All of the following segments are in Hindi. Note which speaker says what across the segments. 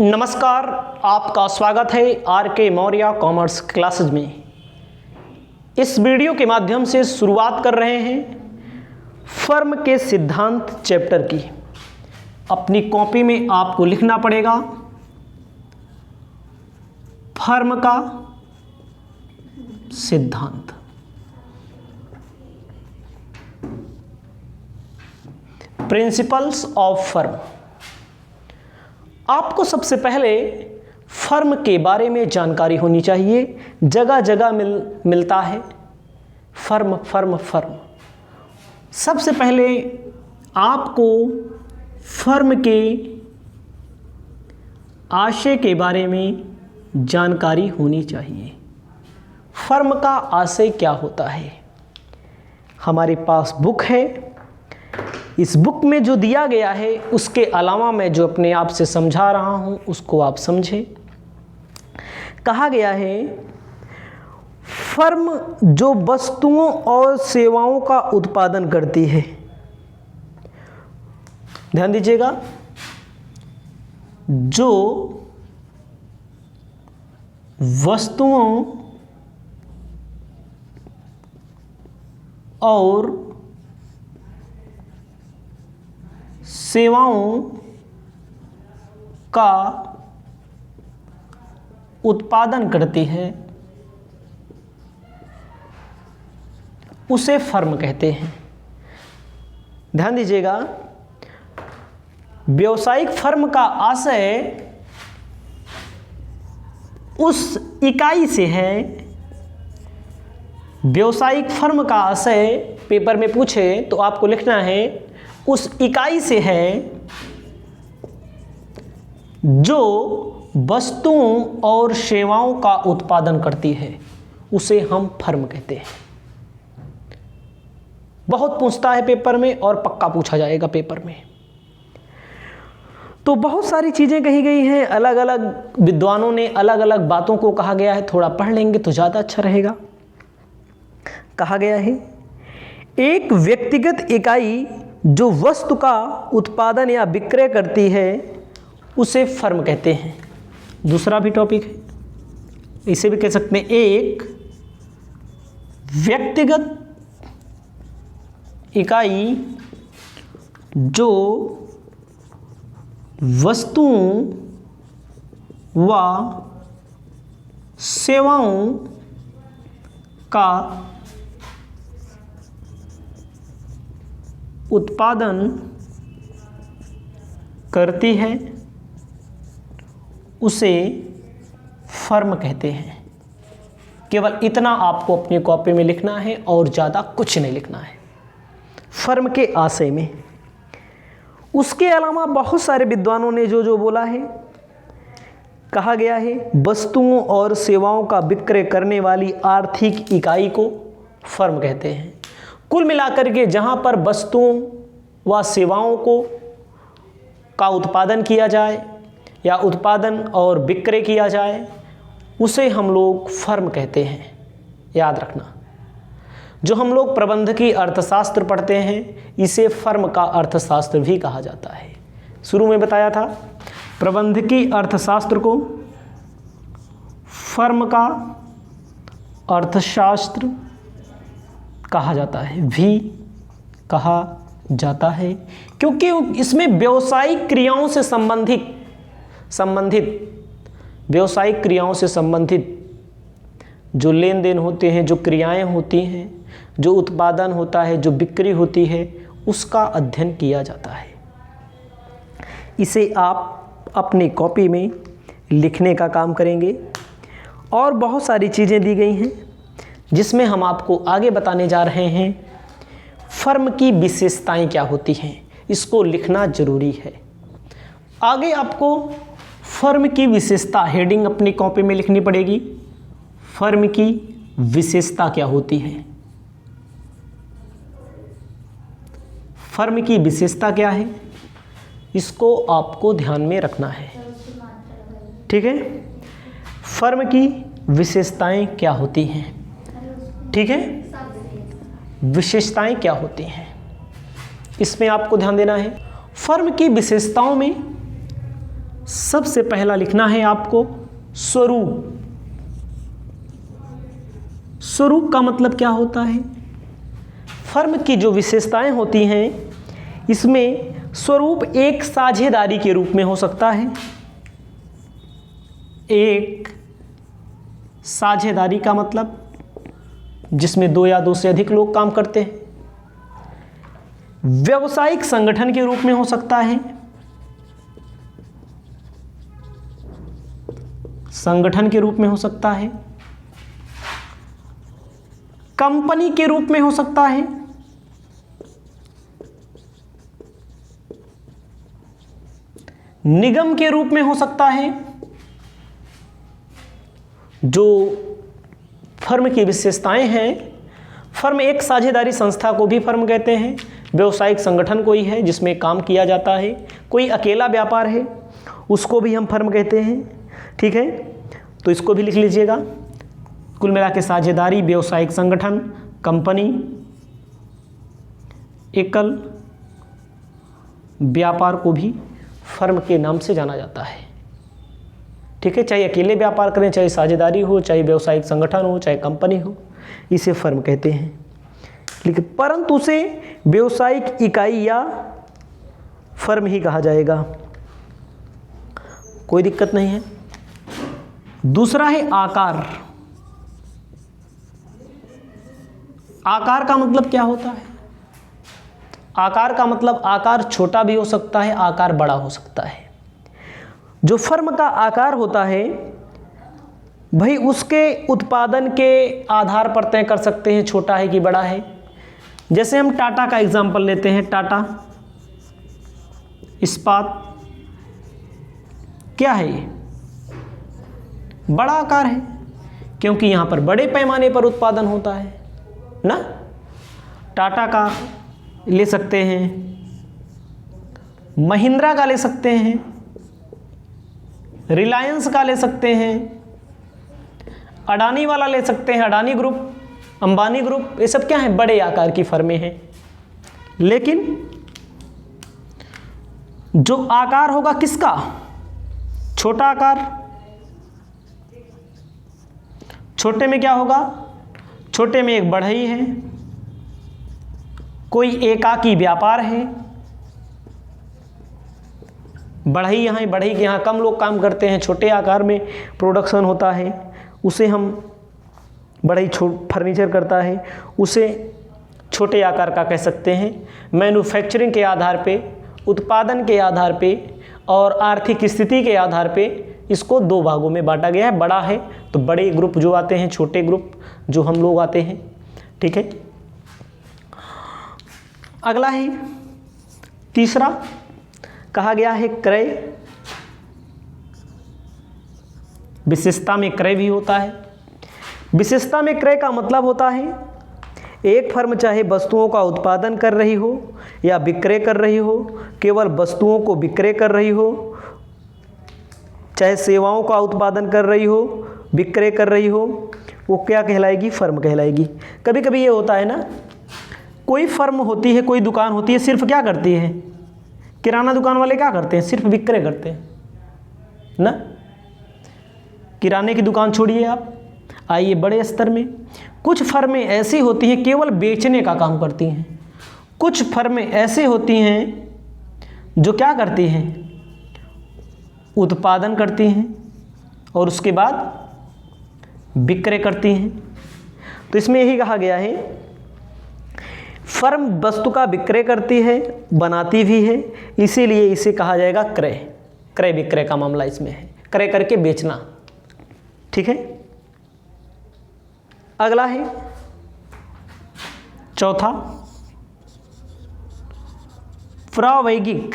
Speaker 1: नमस्कार, आपका स्वागत है आर के मौर्य कॉमर्स क्लासेज में। इस वीडियो के माध्यम से शुरुआत कर रहे हैं फर्म के सिद्धांत चैप्टर की। अपनी कॉपी में आपको लिखना पड़ेगा फर्म का सिद्धांत। Principles of firm. आपको सबसे पहले फर्म के बारे में जानकारी होनी चाहिए। जगह जगह मिलता है फर्म फर्म फर्म। सबसे पहले आपको फर्म के आशय के बारे में जानकारी होनी चाहिए। फर्म का आशय क्या होता है? हमारे पास बुक है। इस बुक में जो दिया गया है उसके अलावा मैं जो अपने आप से समझा रहा हूँ उसको आप समझें। कहा गया है फर्म जो वस्तुओं और सेवाओं का उत्पादन करती है। ध्यान दीजिएगा, जो वस्तुओं और सेवाओं का उत्पादन करती है उसे फर्म कहते हैं। ध्यान दीजिएगा, व्यावसायिक फर्म का आशय उस इकाई से है। व्यावसायिक फर्म का आशय पेपर में पूछे तो आपको लिखना है उस इकाई से है जो वस्तुओं और सेवाओं का उत्पादन करती है, उसे हम फर्म कहते हैं। बहुत पूछता है पेपर में और पक्का पूछा जाएगा पेपर में। तो बहुत सारी चीजें कही गई हैं, अलग अलग विद्वानों ने अलग अलग बातों को कहा गया है। थोड़ा पढ़ लेंगे तो ज़्यादा अच्छा रहेगा। कहा गया है एक व्यक्तिगत इकाई जो वस्तु का उत्पादन या विक्रय करती है उसे फर्म कहते हैं। दूसरा भी टॉपिक है, इसे भी कह सकते हैं एक व्यक्तिगत इकाई जो वस्तुओं व सेवाओं का उत्पादन करती है उसे फर्म कहते हैं। केवल इतना आपको अपनी कॉपी में लिखना है और ज़्यादा कुछ नहीं लिखना है फर्म के आशय में। उसके अलावा बहुत सारे विद्वानों ने जो बोला है, कहा गया है वस्तुओं और सेवाओं का विक्रय करने वाली आर्थिक इकाई को फर्म कहते हैं। कुल मिलाकर के जहाँ पर वस्तुओं व सेवाओं का उत्पादन किया जाए या उत्पादन और विक्रय किया जाए उसे हम लोग फर्म कहते हैं। याद रखना, जो हम लोग प्रबंधकीय अर्थशास्त्र पढ़ते हैं इसे फर्म का अर्थशास्त्र भी कहा जाता है। शुरू में बताया था प्रबंधकीय अर्थशास्त्र को फर्म का अर्थशास्त्र कहा जाता है, भी कहा जाता है, क्योंकि इसमें व्यावसायिक क्रियाओं से संबंधित व्यावसायिक क्रियाओं से संबंधित जो लेन देन होते हैं, जो क्रियाएं होती हैं, जो उत्पादन होता है, जो बिक्री होती है, उसका अध्ययन किया जाता है। इसे आप अपनी कॉपी में लिखने का काम करेंगे। और बहुत सारी चीज़ें दी गई हैं जिसमें हम आपको आगे बताने जा रहे हैं फर्म की विशेषताएं क्या होती हैं। इसको लिखना जरूरी है। आगे आपको फर्म की विशेषता हेडिंग अपनी कॉपी में लिखनी पड़ेगी। फर्म की विशेषता क्या होती है? फर्म की विशेषता क्या है, इसको आपको ध्यान में रखना है। ठीक है, फर्म की विशेषताएं क्या होती हैं? ठीक है, विशेषताएं क्या होती हैं इसमें आपको ध्यान देना है। फर्म की विशेषताओं में सबसे पहला लिखना है आपको स्वरूप। स्वरूप का मतलब क्या होता है? फर्म की जो विशेषताएं होती हैं इसमें स्वरूप एक साझेदारी के रूप में हो सकता है। एक साझेदारी का मतलब जिसमें दो या दो से अधिक लोग काम करते हैं। व्यावसायिक संगठन के रूप में हो सकता है। संगठन के रूप में हो सकता है। कंपनी के रूप में हो सकता है। निगम के रूप में हो सकता है। जो फर्म की विशेषताएं हैं, फर्म एक साझेदारी संस्था को भी फर्म कहते हैं। व्यावसायिक संगठन कोई है जिसमें काम किया जाता है। कोई अकेला व्यापार है उसको भी हम फर्म कहते हैं। ठीक है, तो इसको भी लिख लीजिएगा। कुल मिला के साझेदारी, व्यावसायिक संगठन, कंपनी, एकल व्यापार को भी फर्म के नाम से जाना जाता है। ठीक है, चाहे अकेले व्यापार करें, चाहे साझेदारी हो, चाहे व्यावसायिक संगठन हो, चाहे कंपनी हो, इसे फर्म कहते हैं। लेकिन परंतु उसे व्यावसायिक इकाई या फर्म ही कहा जाएगा, कोई दिक्कत नहीं है। दूसरा है आकार। आकार का मतलब क्या होता है? आकार का मतलब आकार छोटा भी हो सकता है, आकार बड़ा हो सकता है। जो फर्म का आकार होता है भाई उसके उत्पादन के आधार पर तय कर सकते हैं छोटा है कि बड़ा है। जैसे हम टाटा का एग्जांपल लेते हैं। टाटा इस्पात क्या है? ये बड़ा आकार है क्योंकि यहाँ पर बड़े पैमाने पर उत्पादन होता है ना। टाटा का ले सकते हैं, महिंद्रा का ले सकते हैं, रिलायंस का ले सकते हैं, अडानी वाला ले सकते हैं, अडानी ग्रुप, अंबानी ग्रुप, ये सब क्या है? बड़े आकार की फर्में हैं। लेकिन जो आकार होगा किसका? छोटा आकार। छोटे में क्या होगा? छोटे में एक बढ़ई है, कोई एकाकी व्यापार है। बढ़ई यहाँ, बढ़ई के यहाँ कम लोग काम करते हैं, छोटे आकार में प्रोडक्शन होता है, उसे हम बढ़ई फर्नीचर करता है, उसे छोटे आकार का कह सकते हैं। मैन्युफैक्चरिंग के आधार पे, उत्पादन के आधार पे और आर्थिक स्थिति के आधार पे इसको दो भागों में बांटा गया है। बड़ा है तो बड़े ग्रुप जो आते हैं, छोटे ग्रुप जो हम लोग आते हैं। ठीक है, अगला है तीसरा, कहा गया है क्रय। विशेषता में क्रय भी होता है। विशेषता में क्रय का मतलब होता है एक फर्म चाहे वस्तुओं का उत्पादन कर रही हो या विक्रय कर रही हो, केवल वस्तुओं को विक्रय कर रही हो, चाहे सेवाओं का उत्पादन कर रही हो, विक्रय कर रही हो, वो क्या कहलाएगी? फर्म कहलाएगी। कभी कभी ये होता है ना, कोई फर्म होती है, कोई दुकान होती है, सिर्फ क्या करती है? किराना दुकान वाले क्या करते हैं? सिर्फ विक्रय करते हैं ना। किराने की दुकान छोड़िए आप, आइए बड़े स्तर में। कुछ फर्में ऐसी होती हैं केवल बेचने का काम करती हैं। कुछ फर्में ऐसी होती हैं जो क्या करती हैं? उत्पादन करती हैं और उसके बाद विक्रय करती हैं। तो इसमें यही कहा गया है, फर्म वस्तु का विक्रय करती है, बनाती भी है, इसीलिए इसे कहा जाएगा क्रय। क्रय विक्रय का मामला इसमें है, क्रय करके बेचना। ठीक है, अगला है चौथा, प्रावैगिक।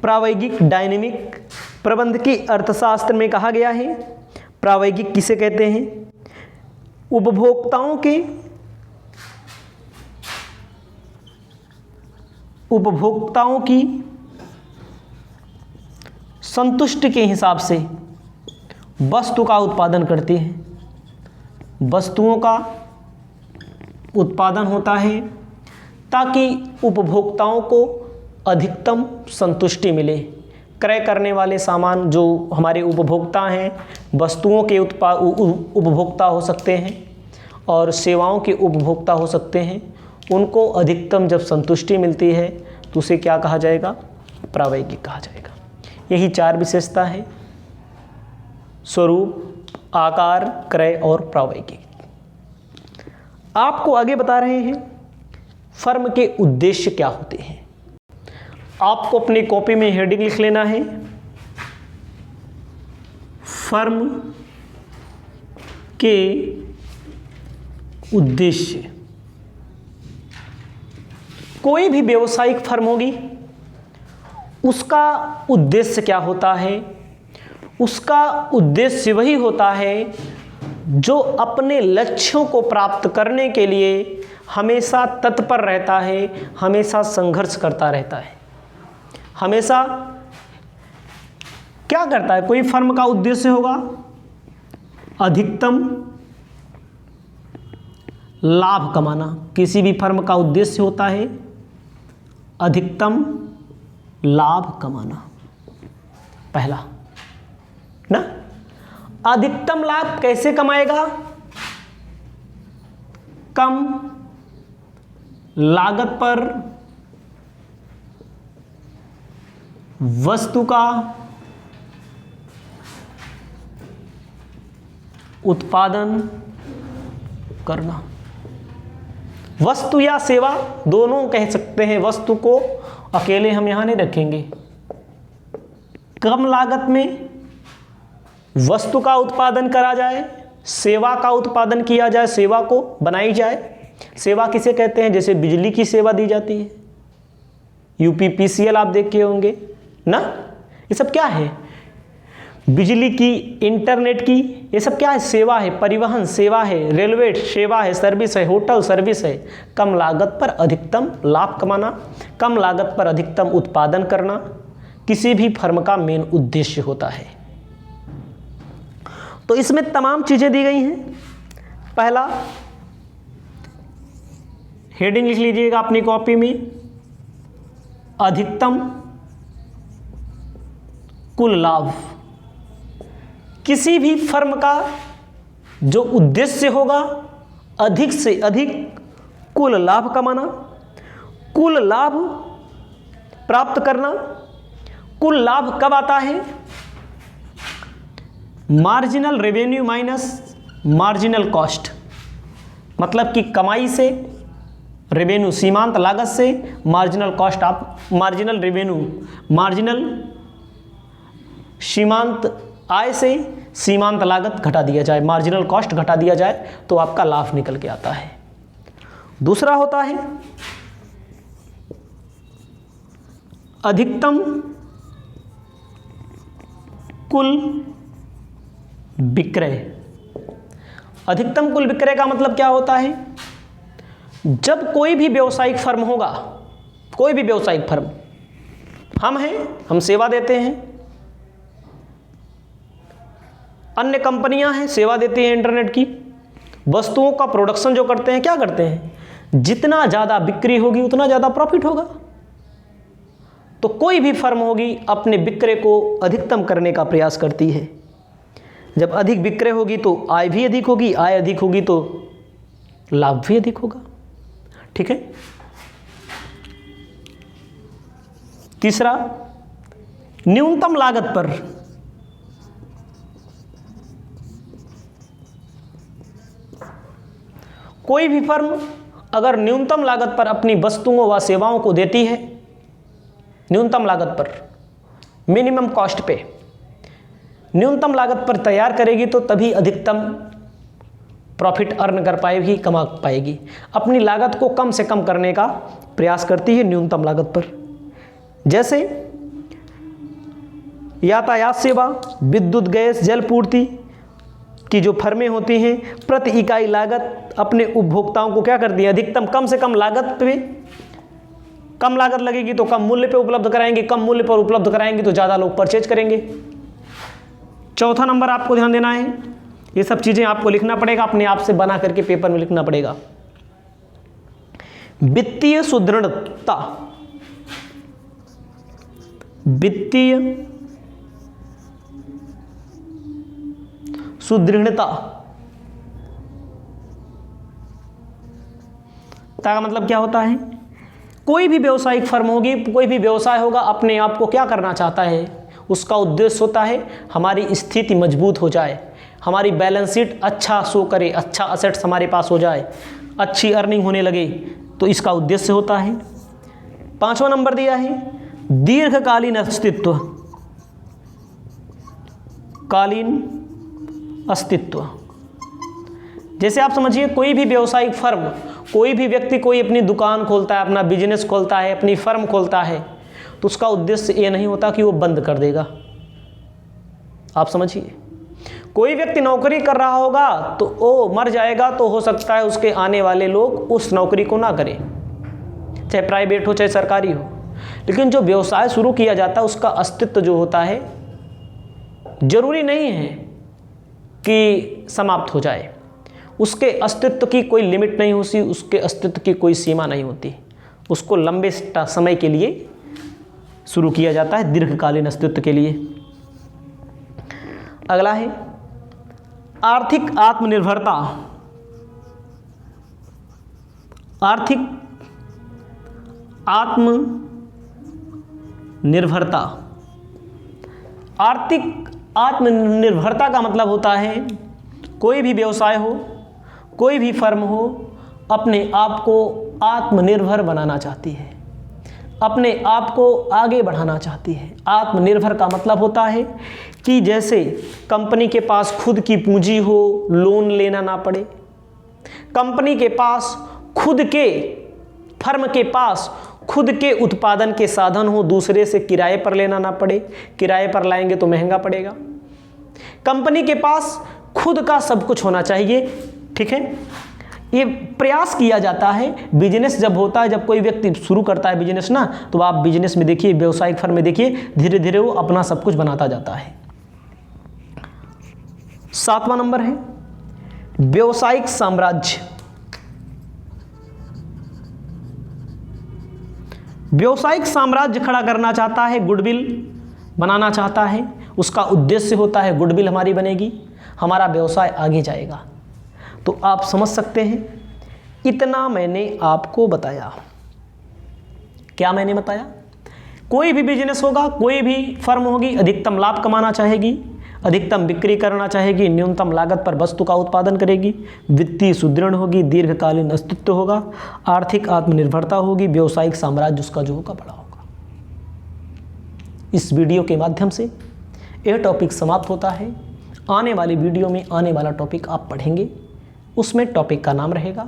Speaker 1: प्रावैगिक डायनेमिक प्रबंधकीय अर्थशास्त्र में कहा गया है, प्रावैगिक किसे कहते हैं? उपभोक्ताओं की संतुष्टि के हिसाब से वस्तु का उत्पादन करती है। वस्तुओं का उत्पादन होता है ताकि उपभोक्ताओं को अधिकतम संतुष्टि मिले, क्रय करने वाले सामान जो हमारे उपभोक्ता हैं, वस्तुओं के उपभोक्ता हो सकते हैं और सेवाओं के उपभोक्ता हो सकते हैं, उनको अधिकतम जब संतुष्टि मिलती है तो उसे क्या कहा जाएगा? प्रावैगिक कहा जाएगा। यही 4 विशेषता है: स्वरूप, आकार, क्रय और प्रावैगिक। आपको आगे बता रहे हैं फर्म के उद्देश्य क्या होते हैं। आपको अपनी कॉपी में हेडिंग लिख लेना है, फर्म के उद्देश्य। कोई भी व्यावसायिक फर्म होगी, उसका उद्देश्य क्या होता है? उसका उद्देश्य वही होता है जो अपने लक्ष्यों को प्राप्त करने के लिए हमेशा तत्पर रहता है, हमेशा संघर्ष करता रहता है, हमेशा क्या करता है? कोई फर्म का उद्देश्य होगा अधिकतम लाभ कमाना। किसी भी फर्म का उद्देश्य होता है अधिकतम लाभ कमाना, पहला ना। अधिकतम लाभ कैसे कमाएगा? कम लागत पर वस्तु का उत्पादन करना। वस्तु या सेवा दोनों कह सकते हैं, वस्तु को अकेले हम यहां नहीं रखेंगे। कम लागत में वस्तु का उत्पादन करा जाए, सेवा का उत्पादन किया जाए, सेवा को बनाई जाए। सेवा किसे कहते हैं? जैसे बिजली की सेवा दी जाती है, यूपीपीसीएल आप देखे होंगे ना। ये सब क्या है? बिजली की, इंटरनेट की, ये सब क्या है? सेवा है। परिवहन सेवा है, रेलवे सेवा है, सर्विस है, होटल सर्विस है। कम लागत पर अधिकतम लाभ कमाना, कम लागत पर अधिकतम उत्पादन करना किसी भी फर्म का मेन उद्देश्य होता है। तो इसमें तमाम चीजें दी गई हैं। पहला हेडिंग लिख लीजिएगा अपनी कॉपी में, अधिकतम कुल लाभ। किसी भी फर्म का जो उद्देश्य होगा अधिक से अधिक कुल लाभ कमाना, कुल लाभ प्राप्त करना। कुल लाभ कब आता है? Marginal revenue minus marginal cost, मतलब कि कमाई से रेवेन्यू, सीमांत लागत से मार्जिनल कॉस्ट आप, मार्जिनल रेवेन्यू, मार्जिनल सीमांत आय से सीमांत लागत घटा दिया जाए, मार्जिनल कॉस्ट घटा दिया जाए तो आपका लाभ निकल के आता है। दूसरा होता है अधिकतम कुल विक्रय। अधिकतम कुल विक्रय का मतलब क्या होता है? जब कोई भी व्यावसायिक फर्म होगा, कोई भी व्यावसायिक फर्म, हम हैं, हम सेवा देते हैं, अन्य कंपनियां हैं सेवा देती हैं इंटरनेट की, वस्तुओं का प्रोडक्शन जो करते हैं, क्या करते हैं? जितना ज़्यादा बिक्री होगी उतना ज़्यादा प्रॉफिट होगा। तो कोई भी फर्म होगी अपने विक्रय को अधिकतम करने का प्रयास करती है। जब अधिक विक्रय होगी तो आय भी अधिक होगी, आय अधिक होगी तो लाभ भी अधिक होगा। ठीक है। तीसरा, न्यूनतम लागत पर कोई भी फर्म अगर न्यूनतम लागत पर अपनी वस्तुओं व सेवाओं को देती है, न्यूनतम लागत पर, मिनिमम कॉस्ट पे न्यूनतम लागत पर तैयार करेगी तो तभी अधिकतम प्रॉफिट अर्न कर पाएगी, कमा पाएगी। अपनी लागत को कम से कम करने का प्रयास करती है न्यूनतम लागत पर। जैसे यातायात सेवा, विद्युत, गैस, जल पूर्ति की जो फर्में होती हैं, प्रति इकाई लागत अपने उपभोक्ताओं को क्या करती है? अधिकतम, कम से कम लागत पे, कम लागत लगेगी तो कम मूल्य पे उपलब्ध कराएंगे, कम मूल्य पर उपलब्ध कराएंगे तो ज़्यादा लोग परचेज करेंगे। चौथा नंबर आपको ध्यान देना है, ये सब चीज़ें आपको लिखना पड़ेगा, अपने आप से बना करके पेपर में लिखना पड़ेगा। वित्तीय सुदृढ़ता, वित्तीय सुदृढ़ता का मतलब क्या होता है? कोई भी व्यवसायिक फर्म होगी, कोई भी व्यवसाय होगा, अपने आप को क्या करना चाहता है? उसका उद्देश्य होता है हमारी स्थिति मजबूत हो जाए, हमारी बैलेंस शीट अच्छा शो करे, अच्छा असेट्स हमारे पास हो जाए, अच्छी अर्निंग होने लगे, तो इसका उद्देश्य होता है। 5वां नंबर दिया है दीर्घकालीन अस्तित्व। कालीन अस्तित्व, जैसे आप समझिए कोई भी व्यवसायिक फर्म, कोई भी व्यक्ति कोई अपनी दुकान खोलता है, अपना बिजनेस खोलता है, अपनी फर्म खोलता है, तो उसका उद्देश्य ये नहीं होता कि वो बंद कर देगा। आप समझिए, कोई व्यक्ति नौकरी कर रहा होगा तो वो मर जाएगा, तो हो सकता है उसके आने वाले लोग उस नौकरी को ना करें, चाहे प्राइवेट हो चाहे सरकारी हो। लेकिन जो व्यवसाय शुरू किया जाता है उसका अस्तित्व जो होता है, जरूरी नहीं है कि समाप्त हो जाए, उसके अस्तित्व की कोई लिमिट नहीं होती, उसके अस्तित्व की कोई सीमा नहीं होती, उसको लंबे समय के लिए शुरू किया जाता है, दीर्घकालीन अस्तित्व के लिए। अगला है आर्थिक आत्मनिर्भरता। आर्थिक आत्मनिर्भरता, आर्थिक आत्मनिर्भरता का मतलब होता है कोई भी व्यवसाय हो, कोई भी फर्म हो, अपने आप को आत्मनिर्भर बनाना चाहती है, अपने आप को आगे बढ़ाना चाहती है। आत्मनिर्भर का मतलब होता है कि जैसे कंपनी के पास खुद की पूंजी हो, लोन लेना ना पड़े, कंपनी के पास खुद के, फर्म के पास खुद के उत्पादन के साधन हो, दूसरे से किराए पर लेना ना पड़े, किराए पर लाएंगे तो महंगा पड़ेगा। कंपनी के पास खुद का सब कुछ होना चाहिए, ठीक है। ये प्रयास किया जाता है। बिजनेस जब होता है, जब कोई व्यक्ति शुरू करता है बिजनेस ना, तो आप बिजनेस में देखिए, व्यवसायिक फर्म में देखिए, धीरे धीरे वो अपना सब कुछ बनाता जाता है। 7वां नंबर है व्यवसायिक साम्राज्य। व्यवसायिक साम्राज्य खड़ा करना चाहता है, गुडविल बनाना चाहता है, उसका उद्देश्य होता है गुडविल हमारी बनेगी, हमारा व्यवसाय आगे जाएगा। तो आप समझ सकते हैं, इतना मैंने आपको बताया। क्या मैंने बताया? कोई भी बिजनेस होगा, कोई भी फर्म होगी, अधिकतम लाभ कमाना चाहेगी, अधिकतम बिक्री करना चाहेगी, न्यूनतम लागत पर वस्तु का उत्पादन करेगी, वित्तीय सुदृढ़ होगी, दीर्घकालीन अस्तित्व होगा, आर्थिक आत्मनिर्भरता होगी, व्यवसायिक साम्राज्य उसका जो होगा बड़ा होगा। इस वीडियो के माध्यम से यह टॉपिक समाप्त होता है। आने वाली वीडियो में आने वाला टॉपिक आप पढ़ेंगे, उसमें टॉपिक का नाम रहेगा